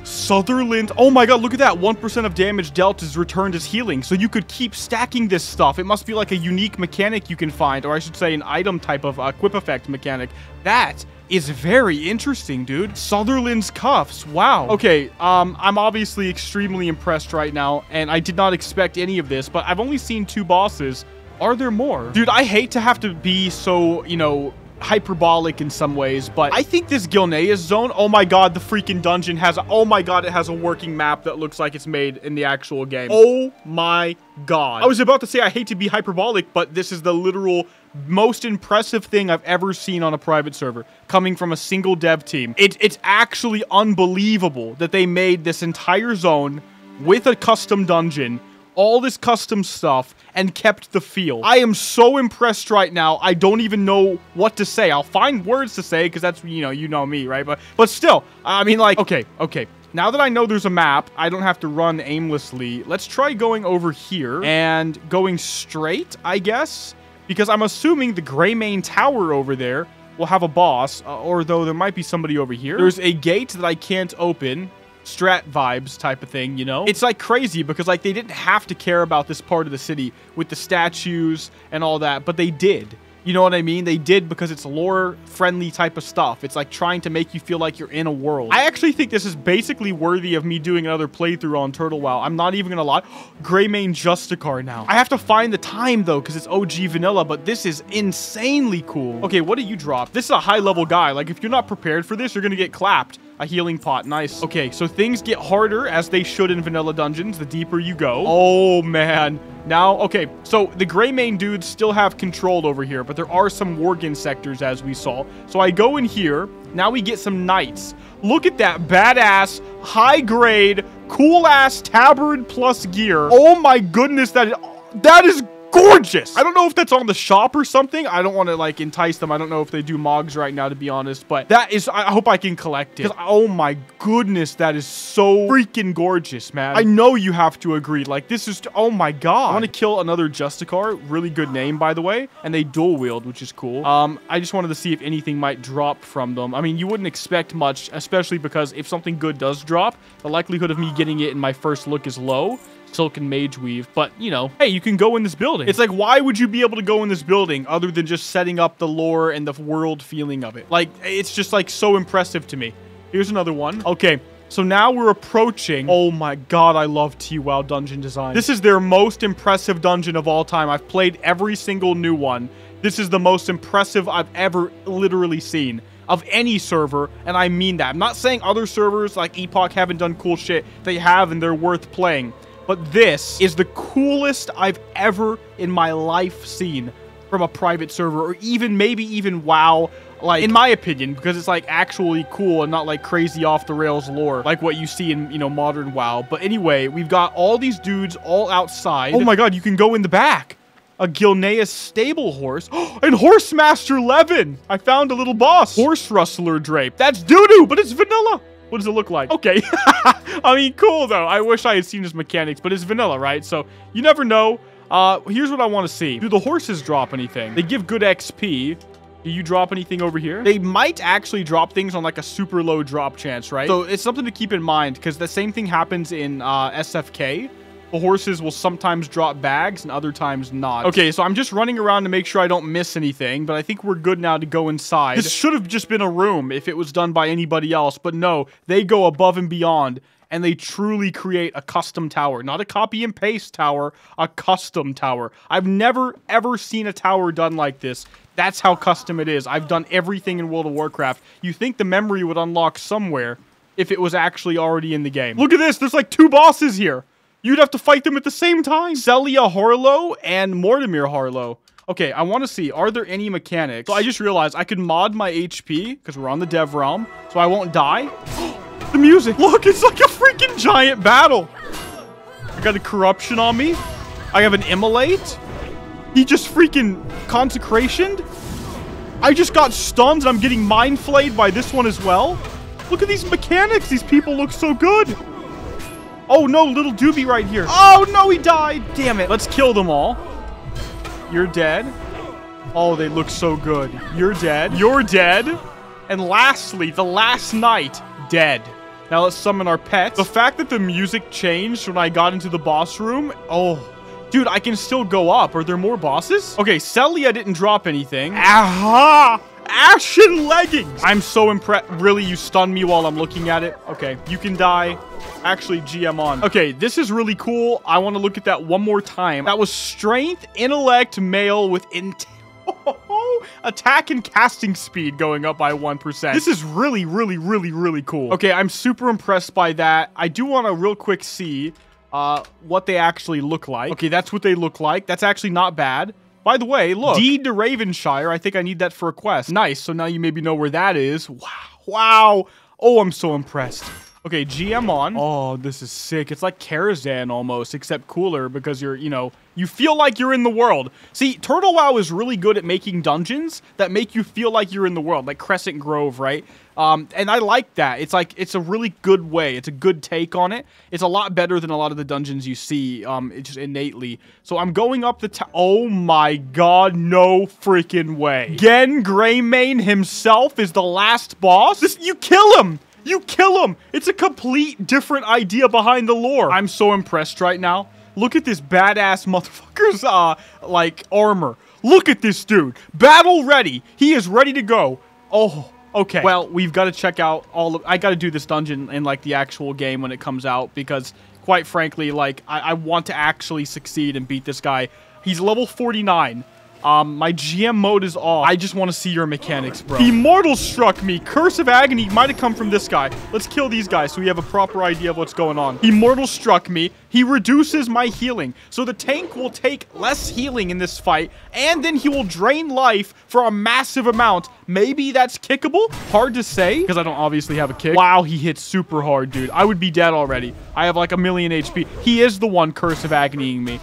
Sutherland. Oh my god, look at that. 1% of damage dealt is returned as healing. So you could keep stacking this stuff. It must be like a unique mechanic you can find, or I should say an item type of equip effect mechanic. That is very interesting, dude. Sutherland's cuffs. Wow. Okay, I'm obviously extremely impressed right now, and I did not expect any of this, but I've only seen 2 bosses. Are there more? Dude, I hate to have to be so, you know, hyperbolic in some ways, but I think this Gilneas zone, oh my god, the freaking dungeon has, oh my god, it has a working map that looks like it's made in the actual game. Oh my god. I was about to say I hate to be hyperbolic, but this is the literal most impressive thing I've ever seen on a private server coming from a single dev team. It's actually unbelievable that they made this entire zone with a custom dungeon, all this custom stuff, and kept the feel. I am so impressed right now. I don't even know what to say. I'll find words to say because that's, you know me, right? But still, I mean, like, okay. Now that I know there's a map, I don't have to run aimlessly. Let's try going over here and going straight, I guess, because I'm assuming the Greymane Tower over there will have a boss, or though there might be somebody over here. There's a gate that I can't open. Strat vibes type of thing, you know? It's like crazy because like they didn't have to care about this part of the city with the statues and all that, but they did. You know what I mean? They did because it's lore-friendly type of stuff. It's like trying to make you feel like you're in a world. I actually think this is basically worthy of me doing another playthrough on Turtle WoW. I'm not even gonna lie. Greymane Justicar now. I have to find the time though because it's OG vanilla, but this is insanely cool. Okay, what do you drop? This is a high-level guy. Like if you're not prepared for this, you're gonna get clapped. A healing pot. Nice. Okay, so things get harder as they should in vanilla dungeons the deeper you go. Oh, man. Now, okay, so the Greymane dudes still have control over here, but there are some Worgen sectors as we saw. So I go in here. Now we get some knights. Look at that badass, high-grade, cool-ass tabard plus gear. Oh, my goodness. That is gorgeous. I don't know if that's on the shop or something. I don't want to like entice them. I don't know if they do mogs right now, to be honest, but that is, I hope I can collect it. Because, oh my goodness, that is so freaking gorgeous, man. I know you have to agree. Like, this is, oh my God. I want to kill another Justicar. Really good name, by the way. And they dual wield, which is cool. I just wanted to see if anything might drop from them. I mean, you wouldn't expect much, especially because if something good does drop, the likelihood of me getting it in my first look is low. Silken Mage Weave, but you know, hey, you can go in this building. It's like, why would you be able to go in this building other than just setting up the lore and the world feeling of it? Like, it's just like so impressive to me. Here's another one. Okay, so now we're approaching. Oh my God, I love TWoW dungeon design. This is their most impressive dungeon of all time. I've played every single new one. This is the most impressive I've ever literally seen of any server, and I mean that. I'm not saying other servers like Epoch haven't done cool shit. They have, and they're worth playing. But this is the coolest I've ever in my life seen from a private server, or even maybe even WoW, like, in my opinion, because it's like actually cool and not like crazy off the rails lore like what you see in, you know, modern WoW. But anyway, we've got all these dudes all outside. Oh my God, you can go in the back. A Gilneas stable horse. And Horsemaster Levin. I found a little boss. Horse Rustler Drape. That's doo-doo, but it's vanilla. What does it look like? Okay. I mean, cool, though. I wish I had seen his mechanics, but it's vanilla, right? So, you never know. Here's what I want to see. Do the horses drop anything? They give good XP. Do you drop anything over here? They might actually drop things on, like, a super low drop chance, right? So, it's something to keep in mind, because the same thing happens in SFK. The horses will sometimes drop bags and other times not. Okay, so I'm just running around to make sure I don't miss anything, but I think we're good now to go inside. This should have just been a room if it was done by anybody else, but no, they go above and beyond, and they truly create a custom tower. Not a copy and paste tower, a custom tower. I've never, ever seen a tower done like this. That's how custom it is. I've done everything in World of Warcraft. You think the memory would unlock somewhere if it was actually already in the game. Look at this, there's like 2 bosses here. You'd have to fight them at the same time. Celia Harlow and Mortimer Harlow. Okay, I want to see, are there any mechanics? So I just realized I could mod my HP, because we're on the dev realm, so I won't die. The music. Look, it's like a freaking giant battle. I got a corruption on me. I have an immolate. He just freaking consecrationed. I just got stunned, and I'm getting mind flayed by this one as well. Look at these mechanics. These people look so good. Oh no, little doobie right here. Oh no, he died. Damn it. Let's kill them all. You're dead. Oh, they look so good. You're dead. You're dead. And lastly, the last knight, dead. Now let's summon our pets. The fact that the music changed when I got into the boss room. Oh, dude, I can still go up. Are there more bosses? Okay, Celia didn't drop anything. Aha! Ashen leggings. I'm so impressed. Really, you stunned me while I'm looking at it? Okay, you can die. Actually, GM on. Okay, this is really cool. I want to look at that one more time. That was strength, intellect, male with attack and casting speed going up by 1%. This is really, really, really, really cool. Okay, I'm super impressed by that. I do want to real quick see what they actually look like. Okay, that's what they look like. That's actually not bad. By the way, look. Deed to Ravenshire. I think I need that for a quest. Nice. So now you maybe know where that is. Wow. Wow. Oh, I'm so impressed. Okay, GM on. Oh, this is sick. It's like Karazhan almost, except cooler because you're, you know, you feel like you're in the world. See, Turtle WoW is really good at making dungeons that make you feel like you're in the world, like Crescent Grove, right? And I like that. It's like, it's a really good way. It's a good take on it. It's a lot better than a lot of the dungeons you see, just innately. So I'm going up the oh my God, no freaking way. Genn Greymane himself is the last boss? You kill him! You kill him! It's a complete different idea behind the lore. I'm so impressed right now. Look at this badass motherfucker's, like, armor. Look at this dude. Battle ready. He is ready to go. Oh, okay. Well, we've got to check out all of... I got to do this dungeon in, like, the actual game when it comes out because, quite frankly, like, I want to actually succeed and beat this guy. He's level 49. My GM mode is off. I just want to see your mechanics, bro. Immortal struck me. Curse of Agony might have come from this guy. Let's kill these guys so we have a proper idea of what's going on. Immortal struck me. He reduces my healing. So the tank will take less healing in this fight, and then he will drain life for a massive amount. Maybe that's kickable? Hard to say, because I don't obviously have a kick. Wow, he hits super hard, dude. I would be dead already. I have like 1,000,000 HP. He is the one Curse of Agonying me.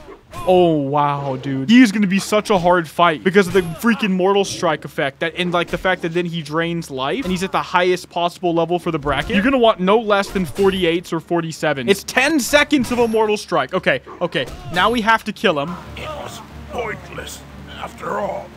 Oh, wow, dude. He's going to be such a hard fight because of the freaking Mortal Strike effect and like the fact that then he drains life and he's at the highest possible level for the bracket. You're going to want no less than 48s or 47s. It's 10 seconds of a Mortal Strike. Okay, okay. Now we have to kill him. It was pointless after all.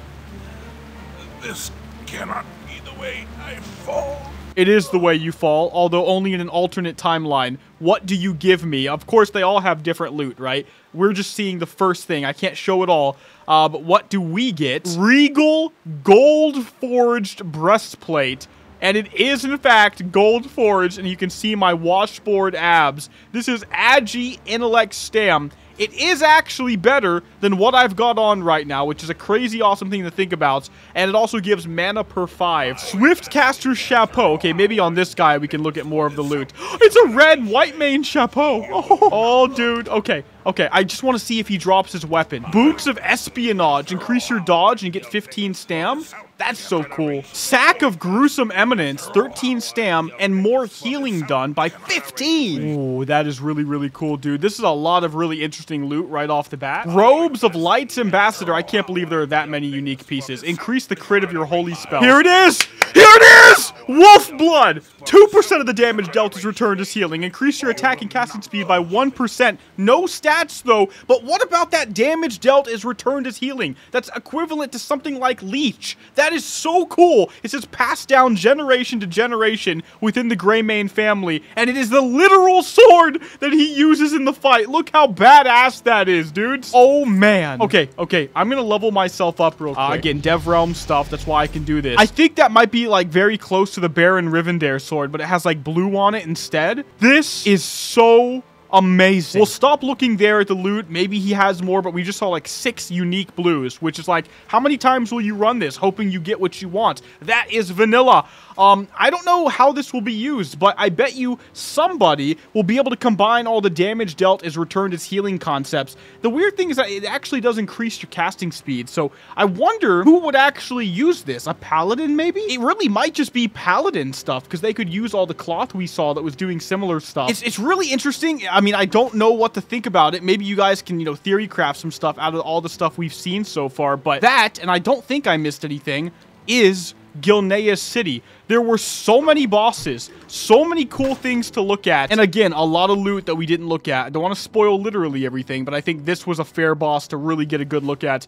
This cannot be the way I fall. It is the way you fall, although only in an alternate timeline. What do you give me? Of course, they all have different loot, right? We're just seeing the first thing. I can't show it all. But what do we get? Regal Gold Forged Breastplate. And it is, in fact, gold forged, and you can see my washboard abs. This is Agi Intellect Stam. It is actually better than what I've got on right now, which is a crazy awesome thing to think about. And it also gives mana per 5. Swiftcaster Chapeau. Okay, maybe on this guy we can look at more of the loot. It's a red Whitemane Chapeau. Oh, dude. Okay. Okay, I just want to see if he drops his weapon. Boots of Espionage. Increase your dodge and get 15 stam. That's so cool. Sack of Gruesome Eminence. 13 stam and more healing done by 15. Ooh, that is really, really cool, dude. This is a lot of really interesting loot right off the bat. Robes of Light's Ambassador. I can't believe there are that many unique pieces. Increase the crit of your holy spell. Here it is! Here it is! Wolf Blood! 2% of the damage dealt is returned as healing. Increase your attack and casting speed by 1%. No stats, though. But what about that damage dealt is returned as healing? That's equivalent to something like Leech. That is so cool. It says passed down generation to generation within the Greymane family. And it is the literal sword that he uses in the fight. Look how badass that is, dudes. Oh, man. Okay, okay. I'm going to level myself up real quick. Again, Dev Realm stuff. That's why I can do this. I think that might be like very close to the Baron Rivendare sword, but it has like blue on it instead. This is so amazing. We'll stop looking there at the loot. Maybe he has more, but we just saw like 6 unique blues, which is like, how many times will you run this hoping you get what you want? That is vanilla. I don't know how this will be used, but I bet you somebody will be able to combine all the damage dealt as returned as healing concepts. The weird thing is that it actually does increase your casting speed, so I wonder who would actually use this. A paladin, maybe? It really might just be paladin stuff, because they could use all the cloth we saw that was doing similar stuff. It's really interesting. I mean, I don't know what to think about it. Maybe you guys can, you know, theory craft some stuff out of all the stuff we've seen so far, but that, and I don't think I missed anything, is Gilneas City. There were so many bosses, so many cool things to look at, and again, a lot of loot that we didn't look at. I don't want to spoil literally everything, but I think this was a fair boss to really get a good look at.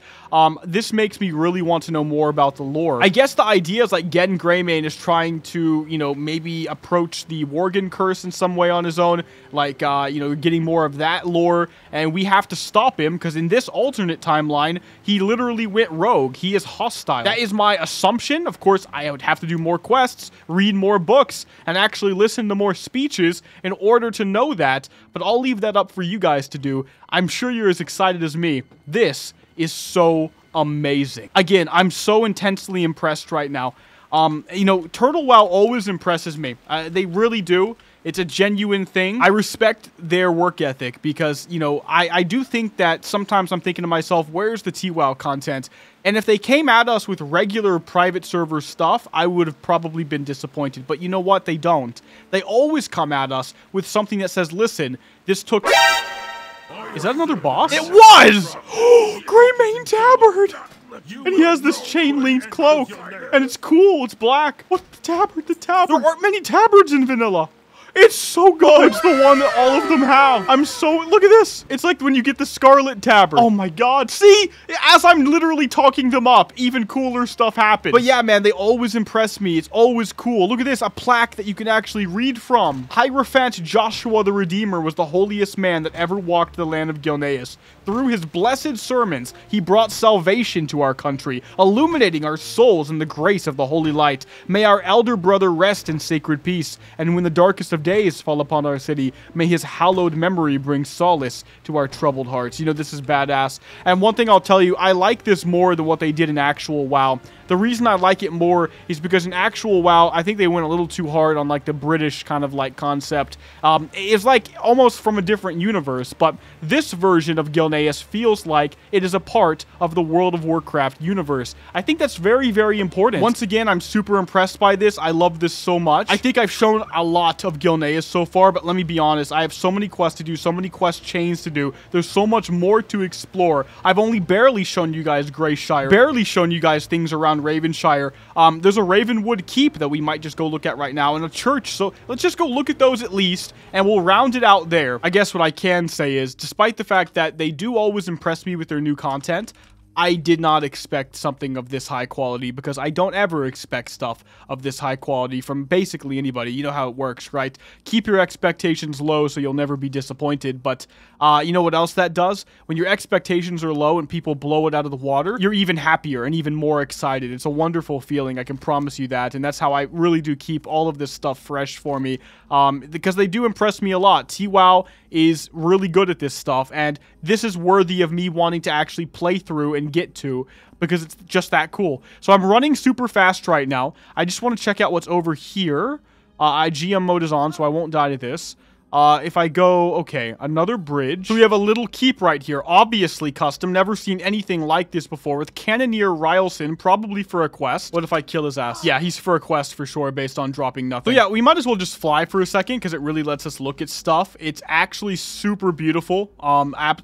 This makes me really want to know more about the lore. I guess the idea is like Genn Greymane is trying to, you know, maybe approach the Worgen curse in some way on his own, like, you know, getting more of that lore, and we have to stop him, because in this alternate timeline, he literally went rogue. He is hostile. That is my assumption. Of course, I would have to do more quests, read more books, and actually listen to more speeches in order to know that, but I'll leave that up for you guys to do. I'm sure you're as excited as me. This is so amazing. Again, I'm so intensely impressed right now. You know, Turtle WoW always impresses me. They really do. It's a genuine thing. I respect their work ethic because, you know, I do think that sometimes I'm thinking to myself, where's the TWoW content? And if they came at us with regular private server stuff, I would have probably been disappointed. But you know what? They don't. They always come at us with something that says, listen, this took... Is that another boss? It was! Greymane Tabard! And he has this chain-linked cloak. And it's cool. It's black. What? The tabard? The tabard. There aren't many tabards in vanilla. It's so good. It's the one that all of them have. I'm so... Look at this. It's like when you get the Scarlet Tabard. Oh my god. See? As I'm literally talking them up, even cooler stuff happens. But yeah, man, they always impress me. It's always cool. Look at this. A plaque that you can actually read from. Hierophant Joshua the Redeemer was the holiest man that ever walked the land of Gilneas. Through his blessed sermons, he brought salvation to our country, illuminating our souls in the grace of the holy light. May our elder brother rest in sacred peace, and when the darkest of days fall upon our city, may his hallowed memory bring solace to our troubled hearts. You know, this is badass. And one thing I'll tell you, I like this more than what they did in actual WoW. The reason I like it more is because in actual WoW, I think they went a little too hard on like the British kind of like concept. It's like almost from a different universe, but this version of Gilneas feels like it is a part of the World of Warcraft universe. I think that's very, very important. Once again, I'm super impressed by this. I love this so much. I think I've shown a lot of Gilneas Gilneas so far, but let me be honest, I have so many quests to do, so many quest chains to do. There's so much more to explore. I've only barely shown you guys Greyshire, barely shown you guys things around Ravenshire. There's a Ravenwood Keep that we might just go look at right now, and a church, so let's just go look at those at least, and we'll round it out there. I guess what I can say is, despite the fact that they do always impress me with their new content, I did not expect something of this high quality, because I don't ever expect stuff of this high quality from basically anybody. You know how it works, right? Keep your expectations low so you'll never be disappointed, but you know what else that does? When your expectations are low and people blow it out of the water, you're even happier and even more excited. It's a wonderful feeling, I can promise you that, and that's how I really do keep all of this stuff fresh for me, because they do impress me a lot. TWoW is really good at this stuff, and this is worthy of me wanting to actually play through and get to, because it's just that cool. So I'm running super fast right now. I just want to check out what's over here. GM mode is on, so I won't die to this. If I go, okay, another bridge. So we have a little keep right here, obviously custom, never seen anything like this before, with Cannoneer Rylson, probably for a quest. What if I kill his ass? Yeah, he's for a quest for sure, based on dropping nothing. So yeah, we might as well just fly for a second, because it really lets us look at stuff. It's actually super beautiful.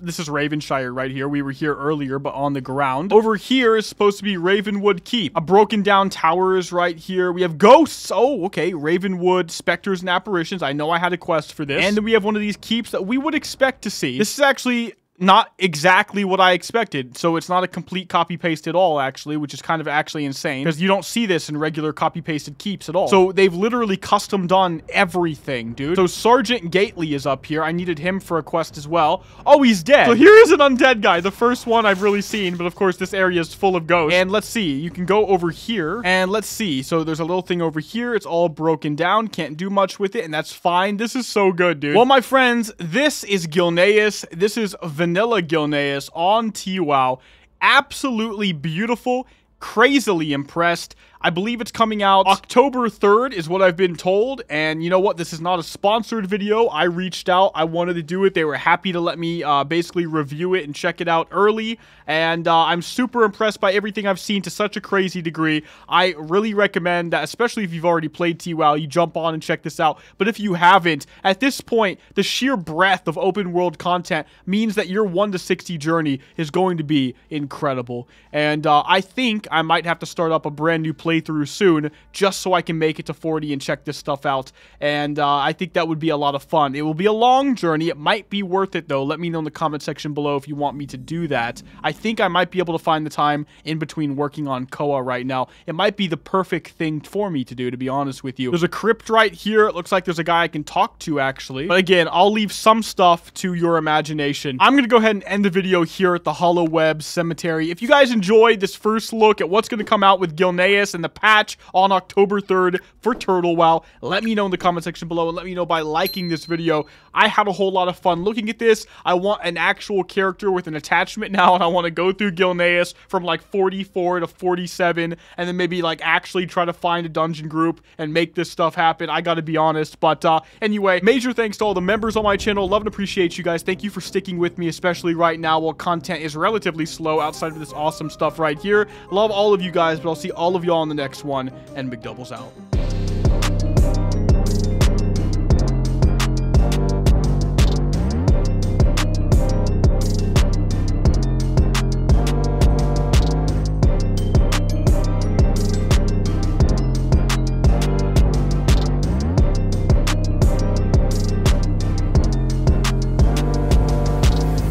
This is Ravenshire right here. We were here earlier, but on the ground. Over here is supposed to be Ravenwood Keep. A broken down tower is right here. We have ghosts. Oh, okay, Ravenwood, specters and apparitions. I know I had a quest for this. And then we have one of these keeps that we would expect to see. This is actually not exactly what I expected, so it's not a complete copy-paste at all, actually, which is kind of actually insane, because you don't see this in regular copy-pasted keeps at all. So they've literally custom done everything, dude. So Sergeant Gately is up here. I needed him for a quest as well. Oh, he's dead. So here is an undead guy, the first one I've really seen, but of course this area is full of ghosts. And let's see, you can go over here, and let's see. So there's a little thing over here. It's all broken down, can't do much with it, and that's fine. This is so good, dude. Well, my friends, this is Gilneas. This is Vanilla Gilneas on TWoW. Absolutely beautiful. Crazily impressed. I believe it's coming out October 3rd is what I've been told, and you know what? This is not a sponsored video. I reached out. I wanted to do it. They were happy to let me basically review it and check it out early, and I'm super impressed by everything I've seen to such a crazy degree. I really recommend that, especially if you've already played TWoW, you jump on and check this out. But if you haven't, at this point, the sheer breadth of open world content means that your 1 to 60 journey is going to be incredible, and I think I might have to start up a brand new playthrough soon, just so I can make it to 40 and check this stuff out, and I think that would be a lot of fun. It will be a long journey. It might be worth it, though. Let me know in the comment section below if you want me to do that. I think I might be able to find the time in between working on Koa right now. It might be the perfect thing for me to do, to be honest with you. There's a crypt right here. It looks like there's a guy I can talk to, actually, but again, I'll leave some stuff to your imagination. I'm gonna go ahead and end the video here at the Hollow Web Cemetery. If you guys enjoyed this first look at what's going to come out with Gilneas and the patch on October 3rd for Turtle WoW, let me know in the comment section below, and let me know by liking this video. I had a whole lot of fun looking at this. I want an actual character with an attachment now, and I want to go through Gilneas from like 44 to 47, and then maybe like actually try to find a dungeon group and make this stuff happen. I gotta be honest, but anyway, major thanks to all the members on my channel. Love and appreciate you guys. Thank you for sticking with me, especially right now while content is relatively slow outside of this awesome stuff right here. Love all of you guys, but I'll see all of y'all on the next one, and Mcdoubles out.